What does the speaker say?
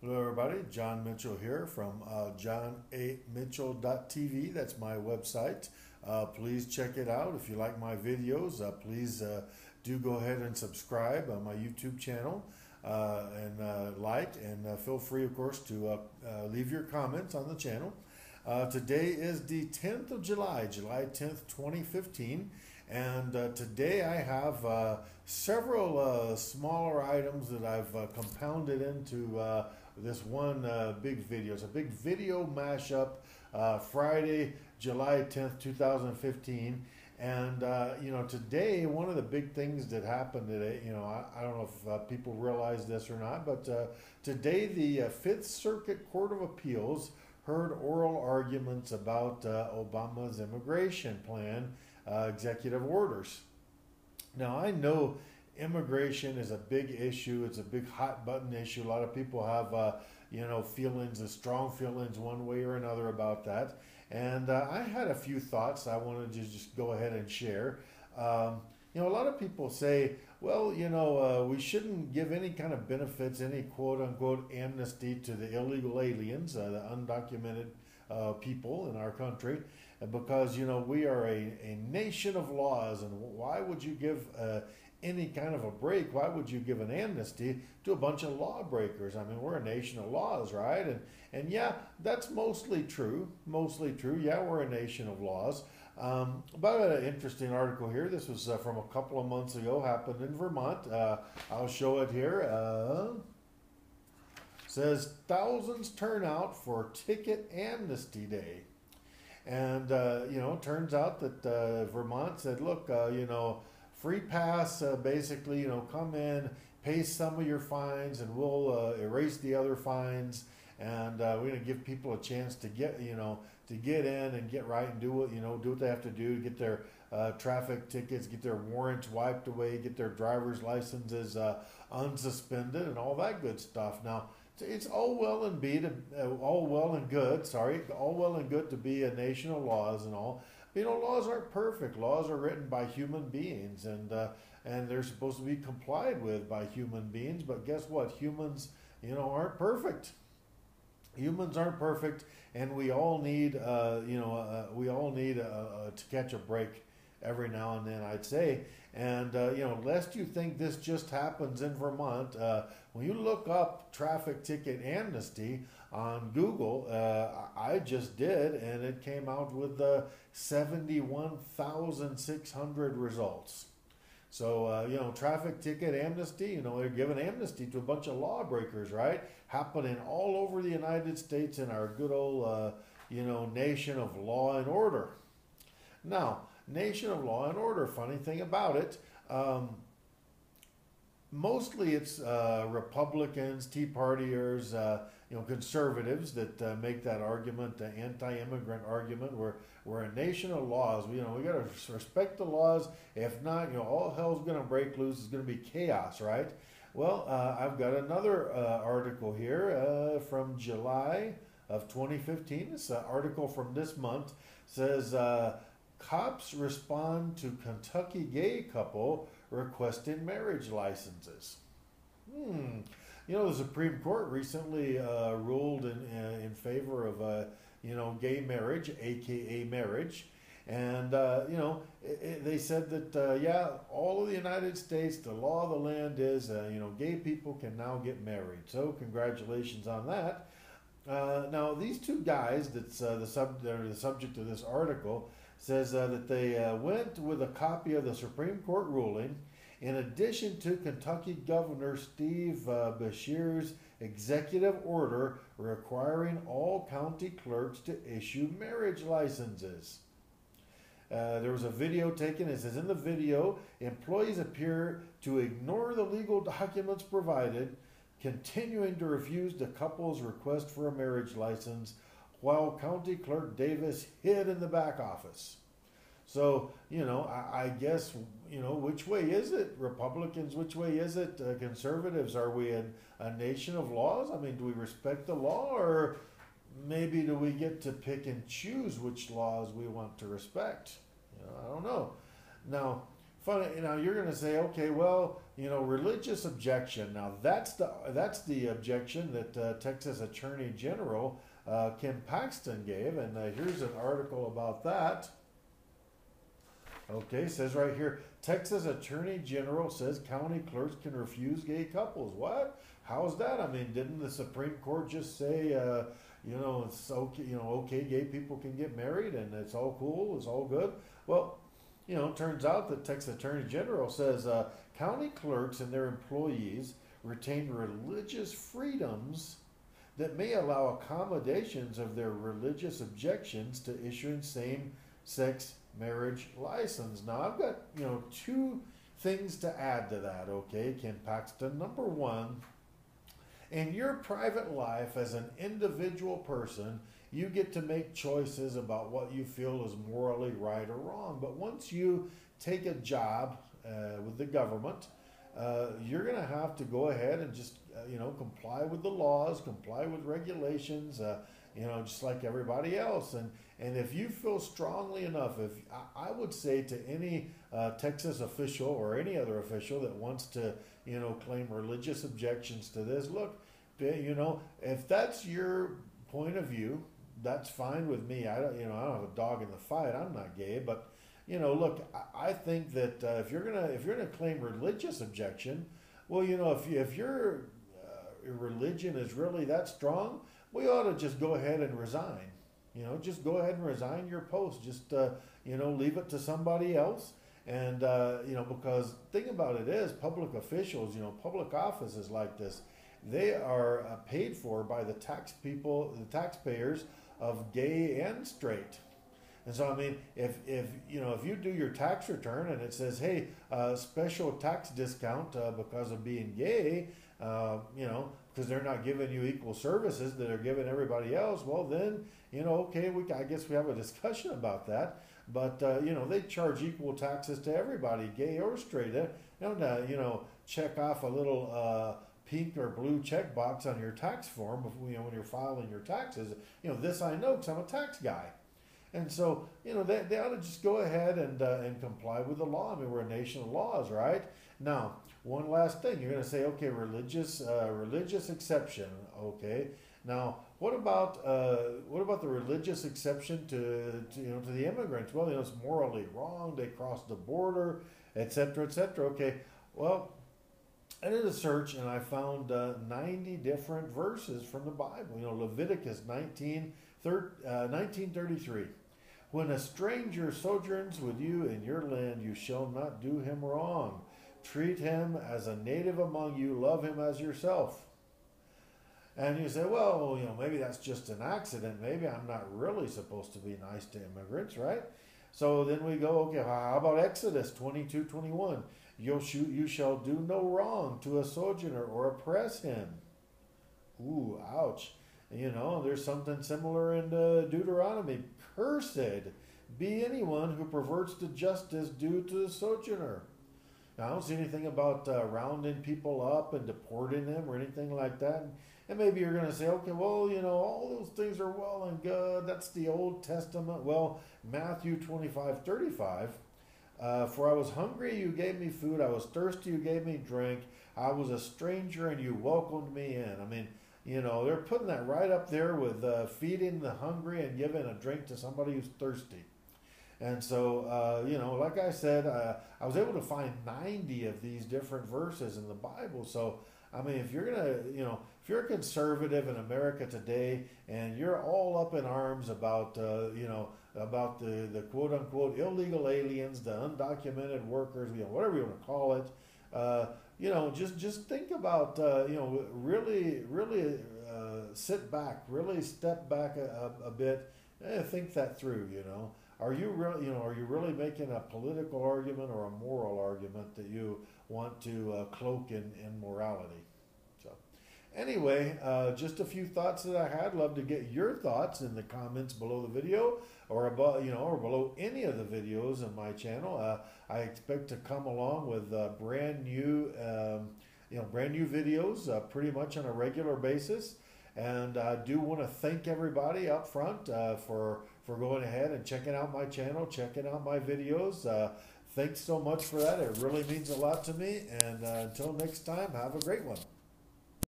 Hello, everybody. John Mitchell here from johnamitchell.tv. That's my website. Please check it out. If you like my videos, please do go ahead and subscribe on my YouTube channel and like. And feel free, of course, to leave your comments on the channel. Today is the 10th of July, July 10th, 2015. And today I have several smaller items that I've compounded into this one big video. It's a big video mashup, Friday, July 10th, 2015. And, today, one of the big things that happened today, I don't know if people realize this or not, but today the Fifth Circuit Court of Appeals heard oral arguments about Obama's immigration plan, executive orders. Now, I know immigration is a big issue. It's a big hot button issue. A lot of people have, feelings, strong feelings one way or another about that. And I had a few thoughts I wanted to just go ahead and share. A lot of people say, well, we shouldn't give any kind of benefits, any quote unquote amnesty to the illegal aliens, the undocumented people in our country, because, we are a nation of laws, and why would you give any kind of a break? Why would you give an amnesty to a bunch of lawbreakers? I mean, we're a nation of laws, right? And yeah, that's mostly true. Mostly true. Yeah, we're a nation of laws. About an interesting article here. This was from a couple of months ago, happened in Vermont. I'll show it here. Says thousands turn out for ticket amnesty day. And, turns out that Vermont said, look, free pass, basically, come in, pay some of your fines, and we'll erase the other fines. And we're going to give people a chance to get, to get in and get right and do what, do what they have to do to get their traffic tickets, get their warrants wiped away, get their driver's licenses unsuspended, and all that good stuff. Now, it's all well and good to be a nation of laws and all. Laws aren't perfect. Laws are written by human beings, and they're supposed to be complied with by human beings. But guess what? Humans, aren't perfect. Humans aren't perfect, and we all need, to catch a break every now and then, I'd say. And, lest you think this just happens in Vermont, when you look up traffic ticket amnesty on Google, I just did, and it came out with 71,600 results. So, traffic ticket amnesty, they're giving amnesty to a bunch of lawbreakers, right? Happening all over the United States in our good old, nation of law and order. Now, nation of law and order, funny thing about it, mostly it's Republicans, Tea Partiers, conservatives that make that argument, the anti-immigrant argument. We're a nation of laws. We got to respect the laws. If not, all hell's going to break loose. It's going to be chaos, right? Well, I've got another article here from July of 2015. It's an article from this month. It says, cops respond to Kentucky gay couple requesting marriage licenses. The Supreme Court recently ruled in favor of gay marriage, aka marriage, and they said that all of the United States, the law of the land is gay people can now get married. So congratulations on that. Now these two guys that's the subject of this article says that they went with a copy of the Supreme Court ruling in addition to Kentucky Governor Steve Beshear's executive order requiring all county clerks to issue marriage licenses. There was a video taken. It says in the video, employees appear to ignore the legal documents provided, continuing to refuse the couple's request for a marriage license, while County Clerk Davis hid in the back office. So, I guess, which way is it? Republicans, which way is it? Conservatives, are we a nation of laws? I mean, do we respect the law, or maybe do we get to pick and choose which laws we want to respect? I don't know. Now, funny, you're going to say, okay, well, religious objection. Now that's the objection that Texas Attorney General Ken Paxton gave, and here's an article about that. Okay, says right here, Texas Attorney General says county clerks can refuse gay couples. What? How's that? I mean, didn't the Supreme Court just say, it's okay, okay, gay people can get married and it's all cool, it's all good? Well, turns out that Texas Attorney General says county clerks and their employees retain religious freedoms that may allow accommodations of their religious objections to issuing same-sex marriage license. Now, I've got, two things to add to that, okay, Ken Paxton. Number one, in your private life as an individual person, you get to make choices about what you feel is morally right or wrong. But once you take a job with the government, you're going to have to go ahead and just, comply with the laws, comply with regulations, just like everybody else. And if you feel strongly enough, if I would say to any Texas official or any other official that wants to, claim religious objections to this, look, if that's your point of view, that's fine with me. I don't have a dog in the fight. I'm not gay, but look, I think that if you're gonna claim religious objection, well, if your religion is really that strong, we ought to just go ahead and resign. Just go ahead and resign your post. Just leave it to somebody else. And because the thing about it is, public officials, public offices like this, they are paid for by the taxpayers of gay and straight. And so, I mean, if you do your tax return and it says, hey, special tax discount because of being gay, because they're not giving you equal services that are giving everybody else, well then, okay, I guess we have a discussion about that. But, they charge equal taxes to everybody, gay or straight. They don't, check off a little pink or blue check box on your tax form when you're filing your taxes. This I know because I'm a tax guy. And so, they ought to just go ahead and comply with the law. I mean, we're a nation of laws, right? Now, one last thing. You're going to say, okay, religious exception. Okay. Now, what about the religious exception to the immigrants? Well, it's morally wrong. They crossed the border, et cetera, et cetera. Okay. Well, I did a search and I found 90 different verses from the Bible. Leviticus 19:33. When a stranger sojourns with you in your land, you shall not do him wrong. Treat him as a native among you. Love him as yourself. And you say, well, maybe that's just an accident. Maybe I'm not really supposed to be nice to immigrants, right? So then we go, okay, how about Exodus 22:21? You shall do no wrong to a sojourner or oppress him. Ooh, ouch. There's something similar in Deuteronomy. Cursed be anyone who perverts the justice due to the sojourner. Now, I don't see anything about rounding people up and deporting them or anything like that. And maybe you're going to say, okay, well, all those things are well and good. That's the Old Testament. Well, Matthew 25:35. For I was hungry, you gave me food. I was thirsty, you gave me drink. I was a stranger, and you welcomed me in. I mean, they're putting that right up there with feeding the hungry and giving a drink to somebody who's thirsty. And so, like I said, I was able to find 90 of these different verses in the Bible. So, I mean, if you're if you're a conservative in America today and you're all up in arms about, about the quote unquote illegal aliens, the undocumented workers, whatever you want to call it, just think about, really sit back, really step back a bit, and think that through. Are you really making a political argument or a moral argument that you want to cloak in morality? So, anyway, just a few thoughts that I had. Love to get your thoughts in the comments below the video, or above, or below any of the videos on my channel. I expect to come along with brand new videos, pretty much on a regular basis. And I do want to thank everybody up front for going ahead and checking out my channel, checking out my videos. Thanks so much for that. It really means a lot to me. And until next time, have a great one.